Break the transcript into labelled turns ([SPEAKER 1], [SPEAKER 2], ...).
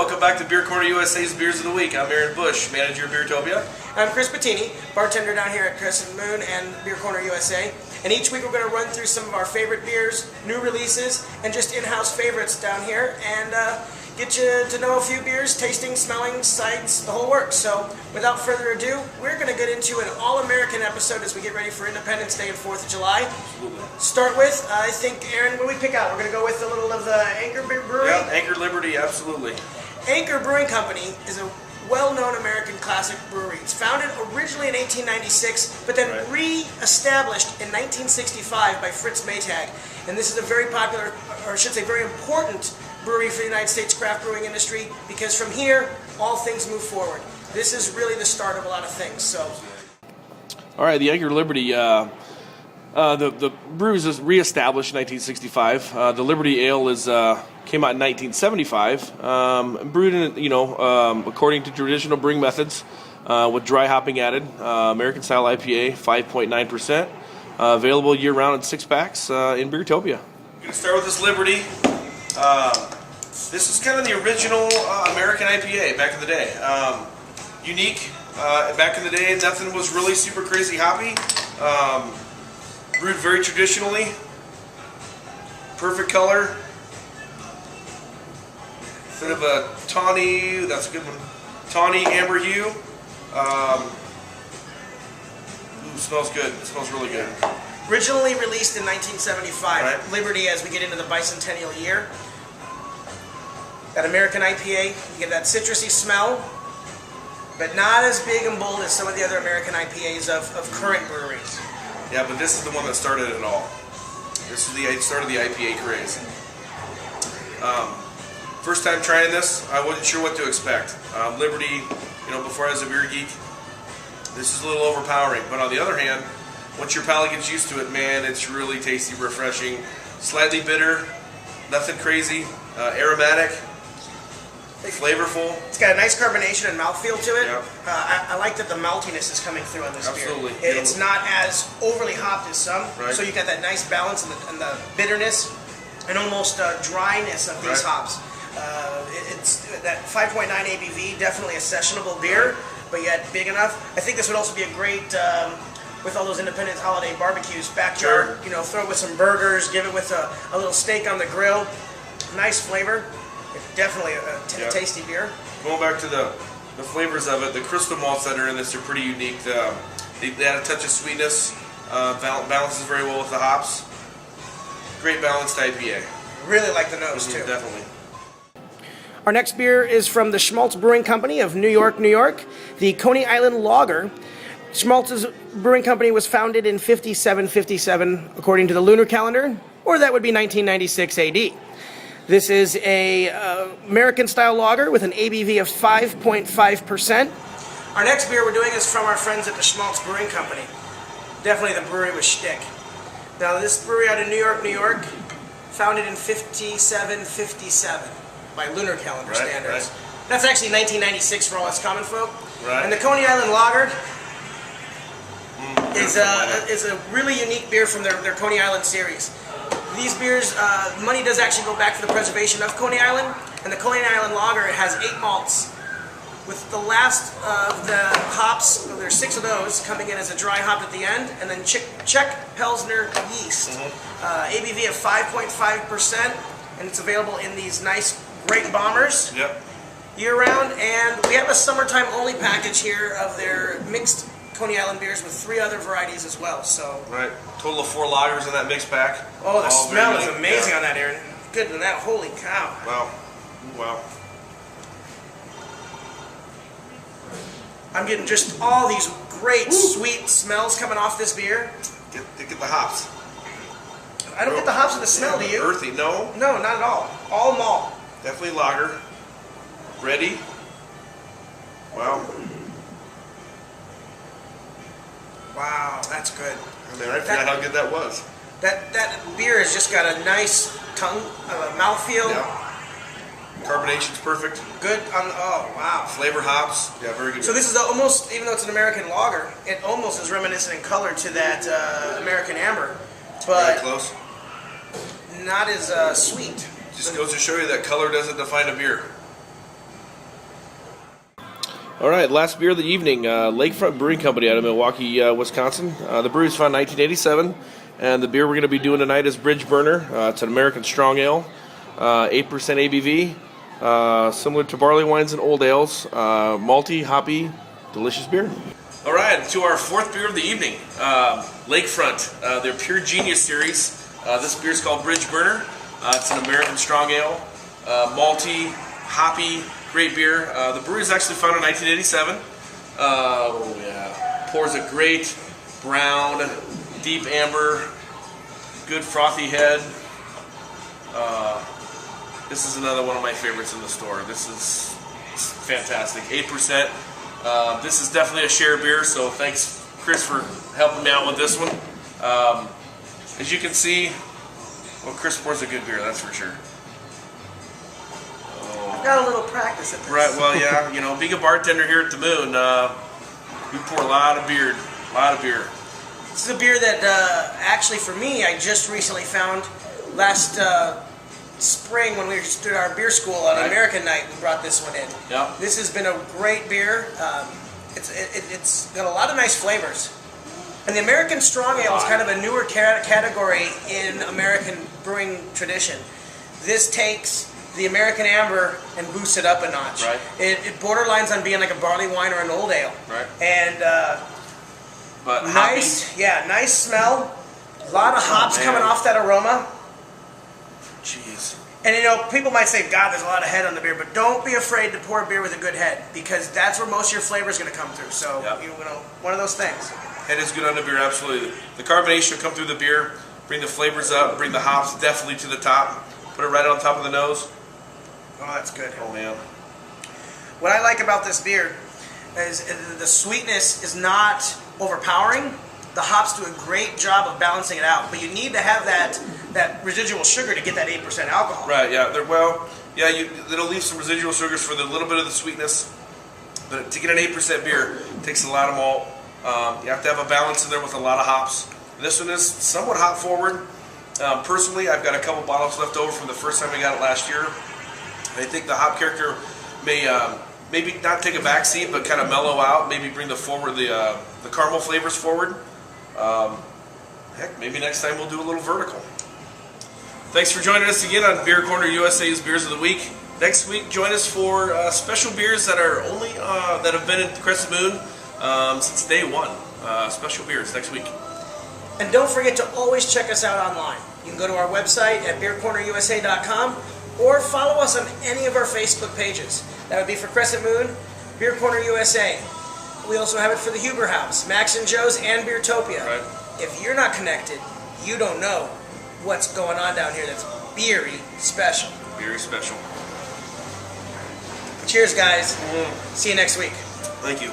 [SPEAKER 1] welcome back to Beercorner USA's Beers of the Week. I'm Aaron Bush, manager of Beertopia.
[SPEAKER 2] I'm Chris Bettini, bartender down here at Crescent Moon and Beercorner USA. And each week we're going to run through some of our favorite beers, new releases, and just in-house favorites down here, and get you to know a few beers, tasting, smelling, sights, the whole works. So without further ado, we're going to get into an all-American episode as we get ready for Independence Day and 4th of July.
[SPEAKER 1] Absolutely.
[SPEAKER 2] Start with, I think, Aaron, what do we pick out? We're going to go with a little of the Anchor Brewing.
[SPEAKER 1] Yeah, Anchor Liberty, absolutely.
[SPEAKER 2] Anchor Brewing Company is a well-known American classic brewery. It's founded originally in 1896, but then re-established in 1965 by Fritz Maytag. And this is a very popular, or I should say very important, brewery for the United States craft brewing industry, because from here, all things move forward. This is really the start of a lot of things. So,
[SPEAKER 1] all right, the Anchor Liberty, the brews is reestablished in 1965. The Liberty Ale came out in 1975, brewed in, according to traditional brewing methods, with dry hopping added. American style IPA, 5.9%, available year round in 6-packs in Beertopia. We're gonna start with this Liberty. This is kind of the original American IPA back in the day. Unique. Back in the day, nothing was really super crazy hoppy. Brewed very traditionally. Perfect color. Bit of a tawny, that's a good one. Tawny amber hue. Smells good. It smells really good.
[SPEAKER 2] Originally released in 1975,
[SPEAKER 1] right.
[SPEAKER 2] Liberty, as we get into the bicentennial year. That American IPA, you get that citrusy smell, but not as big and bold as some of the other American IPAs of current breweries.
[SPEAKER 1] Yeah, but this is the one that started it all. This is the start of the IPA craze. First time trying this, I wasn't sure what to expect. Liberty, before I was a beer geek, this is a little overpowering. But on the other hand, once your palate gets used to it, man, it's really tasty, refreshing, slightly bitter, nothing crazy, aromatic, flavorful.
[SPEAKER 2] It's got a nice carbonation and mouthfeel to it.
[SPEAKER 1] Yep.
[SPEAKER 2] I like that the maltiness is coming through on this
[SPEAKER 1] Absolutely.
[SPEAKER 2] beer. It's not as overly hopped as some,
[SPEAKER 1] right.
[SPEAKER 2] so you got that nice balance and the bitterness and almost dryness of these hops. It's that 5.9 ABV, definitely a sessionable beer, but yet big enough. I think this would also be a great, with all those Independence holiday barbecues, backyard,
[SPEAKER 1] Sure.
[SPEAKER 2] throw it with some burgers, give it with a little steak on the grill. Nice flavor. Definitely a tasty beer.
[SPEAKER 1] Going back to the flavors of it, the crystal malts that are in this are pretty unique. They add a touch of sweetness, balances very well with the hops. Great balanced IPA.
[SPEAKER 2] Really like the nose too.
[SPEAKER 1] Definitely.
[SPEAKER 2] Our next beer is from the Schmaltz Brewing Company of New York, New York. The Coney Island Lager. Schmaltz's brewing company was founded in 5757 according to the lunar calendar, or that would be 1996 AD. This is a American-style lager with an ABV of 5.5%. Our next beer we're doing is from our friends at the Schmaltz Brewing Company. Definitely the brewery with shtick. Now, this brewery out of New York, New York, founded in 5757 by lunar calendar standards.
[SPEAKER 1] Right.
[SPEAKER 2] That's actually 1996 for all us common folk.
[SPEAKER 1] Right.
[SPEAKER 2] And the Coney Island Lager is a really unique beer from their Coney Island series. These beers, money does actually go back for the preservation of Coney Island, and the Coney Island Lager has 8 malts, with the last of the hops, there's 6 of those, coming in as a dry hop at the end, and then Czech Pilsner yeast. ABV of 5.5%, and it's available in these nice Great Bombers year-round, and we have a summertime only package here of their mixed Coney Island beers with 3 other varieties as well. So
[SPEAKER 1] right, total of 4 lagers in that mixed pack.
[SPEAKER 2] Oh, the smell is amazing on that, Aaron. Good than that. Holy cow!
[SPEAKER 1] Wow, wow.
[SPEAKER 2] I'm getting just all these great sweet smells coming off this beer.
[SPEAKER 1] Get the hops.
[SPEAKER 2] I don't get the hops in the smell. Do you?
[SPEAKER 1] Earthy? No.
[SPEAKER 2] No, not at all. All malt.
[SPEAKER 1] Definitely lager. Ready? Wow.
[SPEAKER 2] Wow, that's good.
[SPEAKER 1] I mean, I forgot how good that was.
[SPEAKER 2] That beer has just got a nice tongue, mouthfeel.
[SPEAKER 1] Yeah. Carbonation's perfect.
[SPEAKER 2] Good on. Oh wow.
[SPEAKER 1] Flavor hops. Yeah, very good.
[SPEAKER 2] So this is almost, even though it's an American lager, it almost is reminiscent in color to that American Amber, but
[SPEAKER 1] very close.
[SPEAKER 2] Not as sweet.
[SPEAKER 1] Just goes to show you that color doesn't define a beer. All right, last beer of the evening, Lakefront Brewing Company out of Milwaukee, Wisconsin. The brew was founded in 1987, and the beer we're going to be doing tonight is Bridge Burner. It's an American strong ale, 8% ABV, similar to barley wines and old ales, malty, hoppy, delicious beer. All right, to our fourth beer of the evening, Lakefront, their Pure Genius series. This beer is called Bridge Burner. It's an American strong ale, malty, hoppy, great beer. The brewery is actually founded in 1987. Pours a great brown, deep amber, good frothy head. This is another one of my favorites in the store. This is fantastic. 8%. This is definitely a share beer, so thanks, Chris, for helping me out with this one. As you can see, well, Chris pours a good beer, that's for sure.
[SPEAKER 2] Got a little practice at this.
[SPEAKER 1] Right, well, yeah, you know, being a bartender here at the Moon, we pour a lot of beer,
[SPEAKER 2] This is a beer that actually for me, I just recently found last spring when we stood our beer school on American Night. We brought this one in.
[SPEAKER 1] Yeah.
[SPEAKER 2] This has been a great beer. It's got a lot of nice flavors. And the American Strong Ale is kind of a newer category in American brewing tradition. This takes the American Amber and boosts it up a notch.
[SPEAKER 1] Right.
[SPEAKER 2] It borderlines on being like a barley wine or an old ale.
[SPEAKER 1] Right.
[SPEAKER 2] And
[SPEAKER 1] but
[SPEAKER 2] nice,
[SPEAKER 1] hoppy.
[SPEAKER 2] yeah, nice smell. A lot of hops coming off that aroma.
[SPEAKER 1] Jeez.
[SPEAKER 2] And you know, people might say, God, there's a lot of head on the beer, but don't be afraid to pour a beer with a good head, because that's where most of your flavor is going to come through. So, you know, one of those things.
[SPEAKER 1] Head is good on the beer, absolutely. The carbonation will come through the beer, bring the flavors up, bring the hops definitely to the top. Put it right on top of the nose.
[SPEAKER 2] Oh, that's good.
[SPEAKER 1] Oh, man.
[SPEAKER 2] What I like about this beer is the sweetness is not overpowering. The hops do a great job of balancing it out, but you need to have that residual sugar to get that 8% alcohol.
[SPEAKER 1] Right, yeah. It'll leave some residual sugars for the little bit of the sweetness, but to get an 8% beer, it takes a lot of malt. You have to have a balance in there with a lot of hops. This one is somewhat hop forward. Personally, I've got a couple bottles left over from the first time I got it last year. I think the hop character may maybe not take a back seat, but kind of mellow out. Maybe bring the caramel flavors forward. Heck, maybe next time we'll do a little vertical. Thanks for joining us again on Beercorner USA's Beers of the Week. Next week, join us for special beers that are only that have been in Crescent Moon since day one. Special beers next week.
[SPEAKER 2] And don't forget to always check us out online. You can go to our website at beercornerusa.com or follow us on any of our Facebook pages. That would be for Crescent Moon, Beer Corner USA. We also have it for the Huber House, Max and Joe's, and Beertopia.
[SPEAKER 1] Right.
[SPEAKER 2] If you're not connected, you don't know what's going on down here that's beery special.
[SPEAKER 1] Beery special.
[SPEAKER 2] Cheers, guys. See you next week.
[SPEAKER 1] Thank you.